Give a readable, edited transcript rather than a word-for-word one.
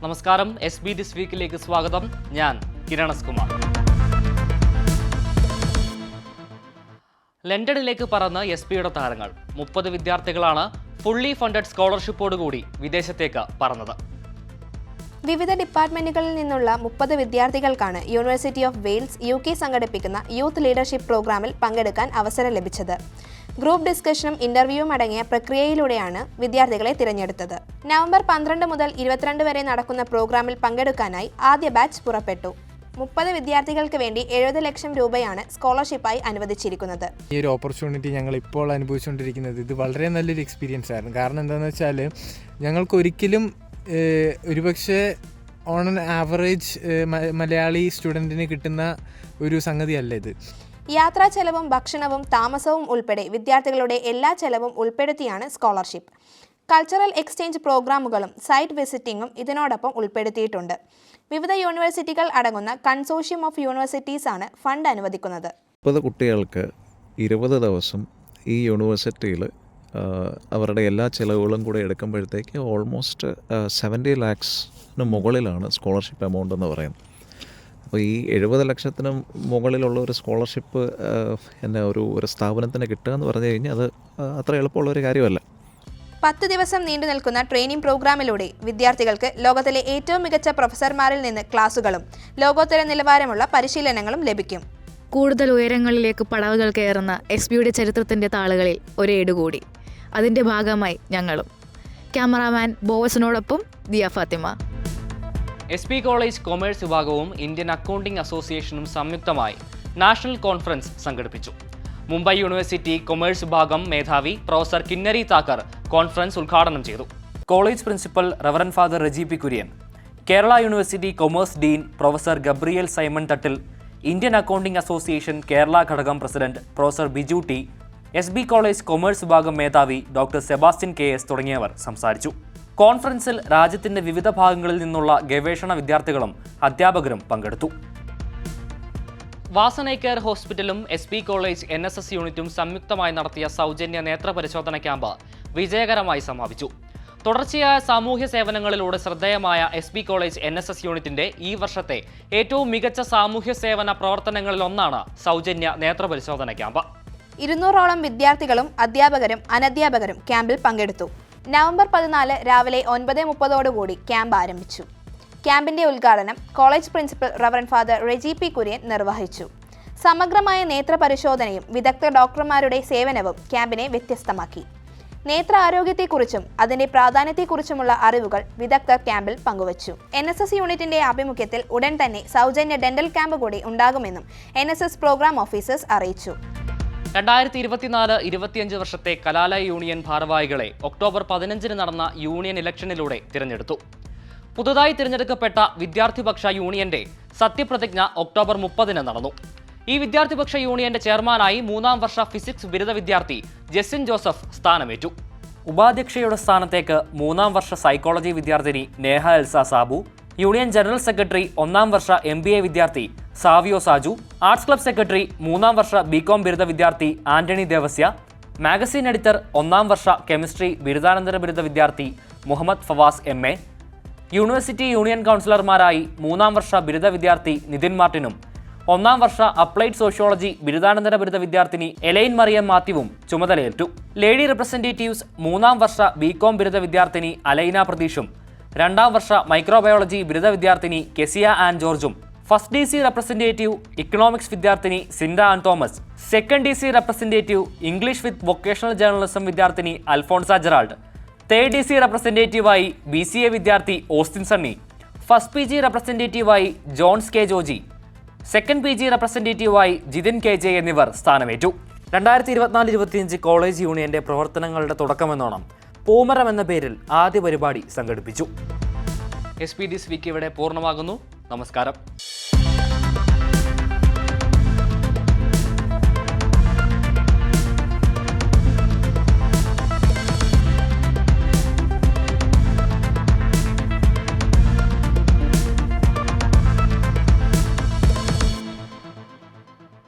നമസ്കാരം, SB this വീക്കിലേക്ക് സ്വാഗതം. ഞാൻ കിരണസ് കുമാർ. ലണ്ടനിലേക്ക് പറന്ന് SBയുടെ താരങ്ങൾ 30 വിദ്യാർത്ഥികളാണ് ഫുള്ളി ഫണ്ടഡ് സ്കോളർഷിപ്പോടുകൂടി വിദേശത്തേക്ക് പറന്നത്. വിവിധ ഡിപ്പാർട്ട്മെന്റുകളിൽ നിന്നുള്ള 30 വിദ്യാർത്ഥികൾക്കാണ് യൂണിവേഴ്സിറ്റി ഓഫ് വെയിൽസ് UK സംഘടിപ്പിക്കുന്ന യൂത്ത് ലീഡർഷിപ്പ് പ്രോഗ്രാമിൽ പങ്കെടുക്കാൻ അവസരം ലഭിച്ചത്. ഗ്രൂപ്പ് ഡിസ്കഷനും ഇന്റർവ്യൂവും അടങ്ങിയ പ്രക്രിയയിലൂടെയാണ് വിദ്യാർത്ഥികളെ തിരഞ്ഞെടുത്തത്. നവംബർ 12 മുതൽ 22 വരെ നടക്കുന്ന പ്രോഗ്രാമിൽ പങ്കെടുക്കാനായി ആദ്യ ബാച്ച് പുറപ്പെട്ടു. 30 വിദ്യാർത്ഥികൾക്ക് വേണ്ടി 70 ലക്ഷം രൂപയാണ് സ്കോളർഷിപ്പായി അനുവദിച്ചിരിക്കുന്നത്. ഈ ഒരു ഓപ്പർച്യൂണിറ്റി ഞങ്ങൾ ഇപ്പോൾ അനുഭവിച്ചുകൊണ്ടിരിക്കുന്നത് ഇത് വളരെ നല്ലൊരു എക്സ്പീരിയൻസ് ആയിരുന്നു. കാരണം എന്താണെന്ന് വെച്ചാൽ ഞങ്ങൾക്ക് ഒരിക്കലും ഒരുപക്ഷെ ഓൺ ആൻ ആവറേജ് മലയാളി സ്റ്റുഡൻറ്റിന് കിട്ടുന്ന ഒരു സംഗതിയല്ല ഇത്. യാത്രാ ചെലവും ഭക്ഷണവും താമസവും ഉൾപ്പെടെ വിദ്യാർത്ഥികളുടെ എല്ലാ ചെലവും ഉൾപ്പെടുത്തിയാണ് സ്കോളർഷിപ്പ്. കൾച്ചറൽ എക്സ്ചേഞ്ച് പ്രോഗ്രാമുകളും സൈറ്റ് വിസിറ്റിംഗും ഇതിനോടൊപ്പം ഉൾപ്പെടുത്തിയിട്ടുണ്ട്. വിവിധ യൂണിവേഴ്സിറ്റികൾ അടങ്ങുന്ന കൺസോഷ്യം ഓഫ് യൂണിവേഴ്സിറ്റീസ് ആണ് ഫണ്ട് അനുവദിക്കുന്നത്. 30 കുട്ടികൾക്ക് 20 ദിവസം ഈ യൂണിവേഴ്സിറ്റിയിൽ അവരുടെ എല്ലാ ചിലവുകളും കൂടെ എടുക്കുമ്പോഴത്തേക്ക് ഓൾമോസ്റ്റ് 70 lakhs മുകളിലാണ് സ്കോളർഷിപ്പ് എമൗണ്ട് എന്ന് പറയുന്നത്. അപ്പോൾ ഈ 70 ലക്ഷത്തിന് മുകളിലുള്ള ഒരു സ്കോളർഷിപ്പ് ഒരു സ്ഥാപനത്തിന് കിട്ടുക എന്ന് പറഞ്ഞു കഴിഞ്ഞാൽ അത് അത്ര എളുപ്പമുള്ള ഒരു കാര്യമല്ല. 10 ദിവസം നീണ്ടു നിൽക്കുന്ന ട്രെയിനിങ് പ്രോഗ്രാമിലൂടെ വിദ്യാർത്ഥികൾക്ക് ലോകത്തിലെ ഏറ്റവും മികച്ച പ്രൊഫസർമാരിൽ നിന്ന് ക്ലാസുകളും ലോകോത്തര നിലവാരമുള്ള പരിശീലനങ്ങളും ലഭിക്കും. കൂടുതൽ ഉയരങ്ങളിലേക്ക് പടവുകൾ കയറുന്ന SBയുടെ ചരിത്രത്തിൻ്റെ താളുകളിൽ ഒരേടുകൂടി. അതിൻ്റെ ഭാഗമായി ഞങ്ങളും. ക്യാമറാമാൻ ബോവസിനോടൊപ്പം Diya Fathima. SB college commerce വിഭാഗവും ഇന്ത്യൻ അക്കൗണ്ടിംഗ് അസോസിയേഷനും സംയുക്തമായി നാഷണൽ കോൺഫറൻസ് സംഘടിപ്പിച്ചു. മുംബൈ യൂണിവേഴ്സിറ്റി കൊമേഴ്സ് വിഭാഗം മേധാവി പ്രൊഫസർ കിന്നരി താക്കർ കോൺഫറൻസ് ഉദ്ഘാടനം ചെയ്തു. College principal reverend father Reji P Kurian, Kerala university commerce dean professor Gabriel Simon Thattil, Indian accounting association Kerala ഘടകം president professor Biju T, SB college commerce വിഭാഗം മേധാവി ഡോക്ടർ സെബാസ്റ്റ്യൻ KS തുടങ്ങിയവർ സംസാരിച്ചു. കോൺഫറൻസിൽ രാജ്യത്തിന്റെ വിവിധ ഭാഗങ്ങളിൽ നിന്നുള്ള ഗവേഷണ വിദ്യാർത്ഥികളും അധ്യാപകരും പങ്കെടുത്തു. വാസനൈക്കർ ഹോസ്പിറ്റലും SB കോളേജ് NSS യൂണിറ്റും സംയുക്തമായി നടത്തിയ സൗജന്യ നേത്ര പരിശോധന ക്യാമ്പ് വിജയകരമായി സമാപിച്ചു. തുടർച്ചയായ സാമൂഹ്യ സേവനങ്ങളിലൂടെ ശ്രദ്ധേയമായ SB കോളേജ് NSS യൂണിറ്റിന്റെ ഈ വർഷത്തെ ഏറ്റവും മികച്ച സാമൂഹ്യ സേവന പ്രവർത്തനങ്ങളിലൊന്നാണ് സൗജന്യ നേത്ര പരിശോധന ക്യാമ്പ്. 200ഓളം വിദ്യാർത്ഥികളും അധ്യാപകരും അനധ്യാപകരും ക്യാമ്പിൽ പങ്കെടുത്തു. നവംബർ 14 രാവിലെ 9:30 ക്യാമ്പ് ആരംഭിച്ചു. ക്യാമ്പിന്റെ ഉദ്ഘാടനം college principal reverend father Reji P Kurian നിർവഹിച്ചു. സമഗ്രമായ നേത്ര പരിശോധനയും വിദഗ്ധ ഡോക്ടർമാരുടെ സേവനവും ക്യാമ്പിനെ വ്യത്യസ്തമാക്കി. നേത്ര ആരോഗ്യത്തെക്കുറിച്ചും അതിന്റെ പ്രാധാന്യത്തെക്കുറിച്ചുമുള്ള അറിവുകൾ വിദഗ്ധർ ക്യാമ്പിൽ പങ്കുവച്ചു. NSS യൂണിറ്റിന്റെ ആഭിമുഖ്യത്തിൽ ഉടൻ തന്നെ സൗജന്യ ഡെന്റൽ ക്യാമ്പ് കൂടി ഉണ്ടാകുമെന്നും NSS പ്രോഗ്രാം ഓഫീസേഴ്സ് അറിയിച്ചു. 2024-25 വർഷത്തെ കലാലയ യൂണിയൻ ഭാരവാഹികളെ ഒക്ടോബർ 15 നടന്ന യൂണിയൻ ഇലക്ഷനിലൂടെ തിരഞ്ഞെടുത്തു. പുതുതായി തിരഞ്ഞെടുക്കപ്പെട്ട വിദ്യാർത്ഥിപക്ഷ യൂണിയന്റെ സത്യപ്രതിജ്ഞ ഒക്ടോബർ 30 നടന്നു. ഈ വിദ്യാർത്ഥിപക്ഷ യൂണിയന്റെ ചെയർമാനായി 3ാം വർഷ ഫിസിക്സ് ബിരുദ വിദ്യാർത്ഥി ജെസിൻ ജോസഫ് സ്ഥാനമേറ്റു. ഉപാധ്യക്ഷയുടെ സ്ഥാനത്തേക്ക് 3ാം വർഷ സൈക്കോളജി വിദ്യാർത്ഥിനി Neha Elsa Sabu, union general secretary 1ാം വർഷ MBA വിദ്യാർത്ഥി Savio Saju, arts club secretary 3ാം വർഷ BCom ബിരുദ വിദ്യാർത്ഥി ആന്റണി ദേവസ്യ, മാഗസിൻ എഡിറ്റർ 1ാം വർഷ കെമിസ്ട്രി ബിരുദാനന്തര ബിരുദ വിദ്യാർത്ഥി Muhammad Fawaz MA, university union കൗൺസിലർമാരായി 3ാം വർഷ ബിരുദ വിദ്യാർത്ഥി നിതിൻ മാർട്ടിനും 1ാം വർഷ അപ്ലൈഡ് സോഷ്യോളജി ബിരുദാനന്തര ബിരുദ വിദ്യാർത്ഥിനി എലൈൻ മറിയം മാത്യുവും ചുമതലയേറ്റു. ലേഡി റെപ്രസെന്റേറ്റീവ്സ് 3ാം വർഷ BCom ബിരുദ വിദ്യാർത്ഥിനി അലൈന പ്രതീഷും 2ാം വർഷ മൈക്രോബയോളജി ബിരുദ വിദ്യാർത്ഥിനി കെസിയ ആൻ ജോർജും, ഫസ്റ്റ് DC റെപ്രസെന്റേറ്റീവ് ഇക്കണോമിക്സ് വിദ്യാർത്ഥിനി Sinda Ann Thomas, second DC representative English with vocational journalism വിദ്യാർത്ഥിനി അൽഫോൺസ ജെറാൾഡ്, തേർഡ് DC റെപ്രസെന്റേറ്റീവായി BCA വിദ്യാർത്ഥി ഓസ്റ്റിൻ സണ്ണി, ഫസ്റ്റ് PG റെപ്രസെന്റേറ്റീവായി Johns K Joji, second PG റെപ്രസെന്റേറ്റീവായി ജിതിൻ KJ എന്നിവർ സ്ഥാനമേറ്റു. 2024-25 കോളേജ് യൂണിയന്റെ പ്രവർത്തനങ്ങളുടെ തുടക്കമെന്നോണം പൂമരം എന്ന പേരിൽ ആദ്യ പരിപാടി സംഘടിപ്പിച്ചു. SB ദിസ് വീക്ക് ഇവിടെ പൂർണ്ണമാകുന്നു. നമസ്കാരം.